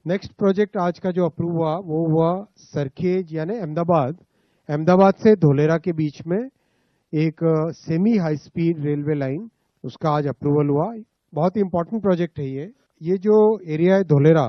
Next project आज का जो अप्रूव हुआ वो हुआ सरखेज यानी अहमदाबाद, अहमदाबाद से धोलेरा के बीच में एक semi high speed railway line, उसका आज अप्रूवल हुआ। बहुत ही इंपॉर्टेंट प्रोजेक्ट है ये जो एरिया है धोलेरा,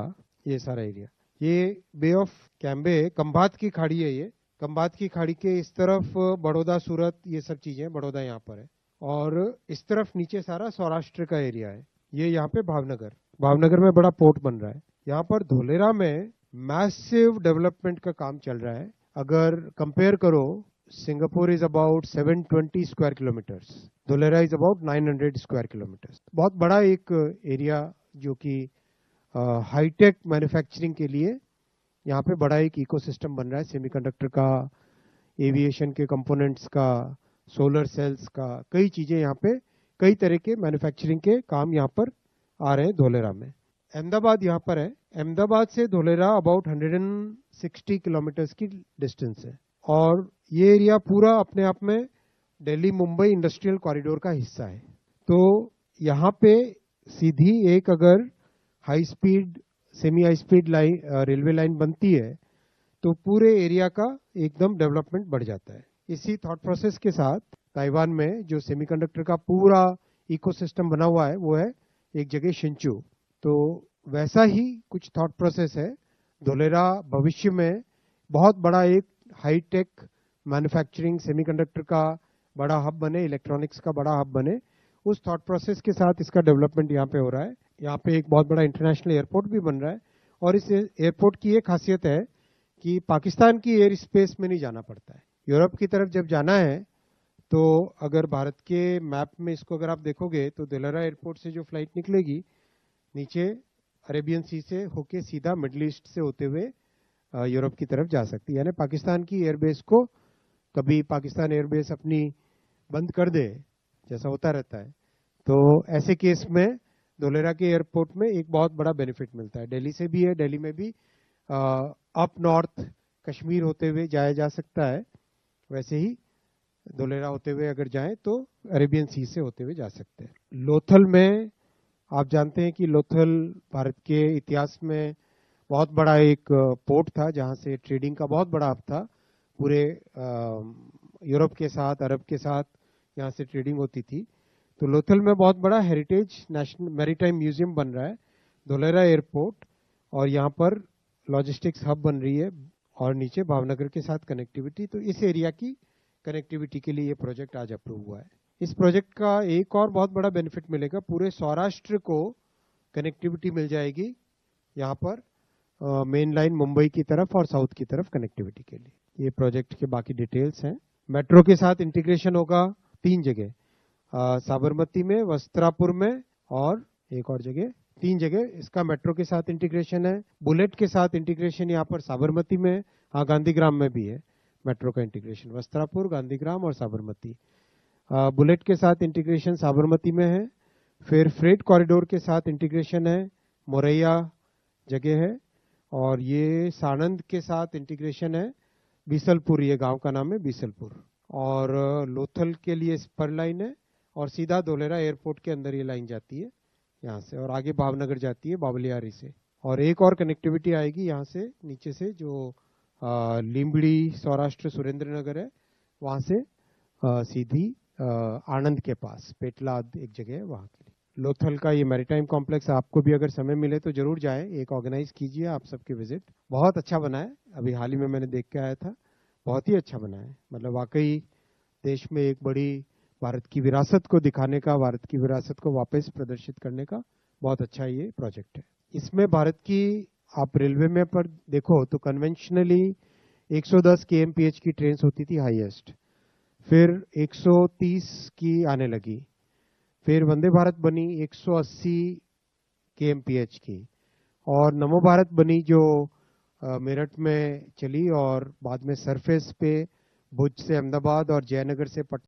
ये सारा एरिया, ये बे ऑफ कैम्बे खंभात की खाड़ी है। ये खंभात की खाड़ी के इस तरफ बड़ौदा, सूरत, ये सब चीजें, बड़ौदा यहाँ पर है, और इस तरफ नीचे सारा सौराष्ट्र का एरिया है। ये यहाँ पे भावनगर, भावनगर में बड़ा पोर्ट बन रहा है। यहाँ पर धोलेरा में मैसिव डेवलपमेंट का काम चल रहा है। अगर कंपेयर करो, Singapore is about 720 square kilometres, Dholera is about 900 square kilometres. बहुत बड़ा एक एरिया जो कि हाईटेक मैन्युफैक्चरिंग के लिए यहाँ पे बड़ा एक इकोसिस्टम बन रहा है, सेमीकंडक्टर का, एविएशन के कंपोनेंट्स का, सोलर सेल्स का, कई चीजें यहाँ पे, कई तरह के मैन्युफैक्चरिंग के काम यहाँ पर आ रहे हैं धोलेरा में। अहमदाबाद यहाँ पर है, अहमदाबाद से धोलेरा अबाउट 160 किलोमीटर्स की डिस्टेंस है, और ये एरिया पूरा अपने आप में दिल्ली मुंबई इंडस्ट्रियल कॉरिडोर का हिस्सा है। तो यहाँ पे सीधी एक अगर high speed, semi high speed line, railway line बनती है तो पूरे एरिया का एकदम डेवलपमेंट बढ़ जाता है। इसी थॉट प्रोसेस के साथ ताइवान में जो सेमीकंडक्टर का पूरा इकोसिस्टम बना हुआ है वो है एक जगह शिंचू, तो वैसा ही कुछ थॉट प्रोसेस है। धोलेरा भविष्य में बहुत बड़ा एक हाईटेक मैन्युफैक्चरिंग सेमीकंडक्टर का बड़ा हब बने, इलेक्ट्रॉनिक्स का बड़ा हब बने, उस थॉट प्रोसेस के साथ इसका डेवलपमेंट यहाँ पे हो रहा है। यहाँ पे एक बहुत बड़ा इंटरनेशनल एयरपोर्ट भी बन रहा है, और इस एयरपोर्ट की एक खासियत है कि पाकिस्तान की एयर स्पेस में नहीं जाना पड़ता है। यूरोप की तरफ जब जाना है तो अगर भारत के मैप में इसको अगर आप देखोगे तो धोलेरा एयरपोर्ट से जो फ्लाइट निकलेगी नीचे अरेबियन सी से होके सीधा मिडल ईस्ट से होते हुए यूरोप की तरफ जा सकती है। यानी पाकिस्तान की एयरबेस को कभी पाकिस्तान एयरबेस अपनी बंद कर दे, जैसा होता रहता है, तो ऐसे केस में धोलेरा के एयरपोर्ट में एक बहुत बड़ा बेनिफिट मिलता है। दिल्ली से भी है, दिल्ली में भी अप नॉर्थ कश्मीर होते हुए जाया जा सकता है, वैसे ही धोलेरा होते हुए अगर जाएं तो अरेबियन सी से होते हुए जा सकते हैं। लोथल में आप जानते हैं कि लोथल भारत के इतिहास में बहुत बड़ा एक पोर्ट था, जहां से ट्रेडिंग का बहुत बड़ा हब था। पूरे यूरोप के साथ, अरब के साथ यहाँ से ट्रेडिंग होती थी। तो लोथल में बहुत बड़ा हेरिटेज नेशनल मैरीटाइम म्यूजियम बन रहा है, धोलेरा एयरपोर्ट, और यहाँ पर लॉजिस्टिक्स हब बन रही है, और नीचे भावनगर के साथ कनेक्टिविटी। तो इस एरिया की कनेक्टिविटी के लिए ये प्रोजेक्ट आज अप्रूव हुआ है। इस प्रोजेक्ट का एक और बहुत बड़ा बेनिफिट मिलेगा, पूरे सौराष्ट्र को कनेक्टिविटी मिल जाएगी यहाँ पर, मेन लाइन मुंबई की तरफ और साउथ की तरफ कनेक्टिविटी के लिए। ये प्रोजेक्ट के बाकी डिटेल्स हैं। मेट्रो के साथ इंटीग्रेशन होगा 3 जगह, साबरमती में, वस्त्रापुर में, और एक और जगह, 3 जगह इसका मेट्रो के साथ इंटीग्रेशन है। बुलेट के साथ इंटीग्रेशन यहाँ पर साबरमती में, हाँ गांधीग्राम में भी है मेट्रो का इंटीग्रेशन, वस्त्रापुर, गांधीग्राम और साबरमती। बुलेट के साथ इंटीग्रेशन साबरमती में है। फिर फ्रेट कॉरिडोर के साथ इंटीग्रेशन है, मोरैया जगह है, और ये सानंद के साथ इंटीग्रेशन है, बीसलपुर, ये गांव का नाम है बीसलपुर। और लोथल के लिए स्पर लाइन है, और सीधा धोलेरा एयरपोर्ट के अंदर ये लाइन जाती है यहाँ से, और आगे भावनगर जाती है बावलियारी से। और एक और कनेक्टिविटी आएगी यहाँ से नीचे से, जो लीमड़ी सौराष्ट्र सुरेंद्र नगर है, वहाँ से सीधी आनंद के पास पेटलाद एक जगह है, वहाँ के लिए। लोथल का ये मैरीटाइम कॉम्प्लेक्स, आपको भी अगर समय मिले तो जरूर जाएं, एक ऑर्गेनाइज कीजिए आप सबके विजिट। बहुत अच्छा बना है, अभी हाल ही में मैंने देख के आया था, बहुत ही अच्छा बना है। मतलब वाकई देश में एक बड़ी भारत की विरासत को दिखाने का, भारत की विरासत को वापस प्रदर्शित करने का बहुत अच्छा ये प्रोजेक्ट है। इसमें भारत की, आप रेलवे में पर देखो तो कन्वेंशनली 110 kmph की ट्रेन होती थी हाईएस्ट, फिर 130 की आने लगी, फिर वंदे भारत बनी 180 kmph की, और नमो भारत बनी जो मेरठ में चली, और बाद में सरफेस पे भुज से अहमदाबाद और जयनगर से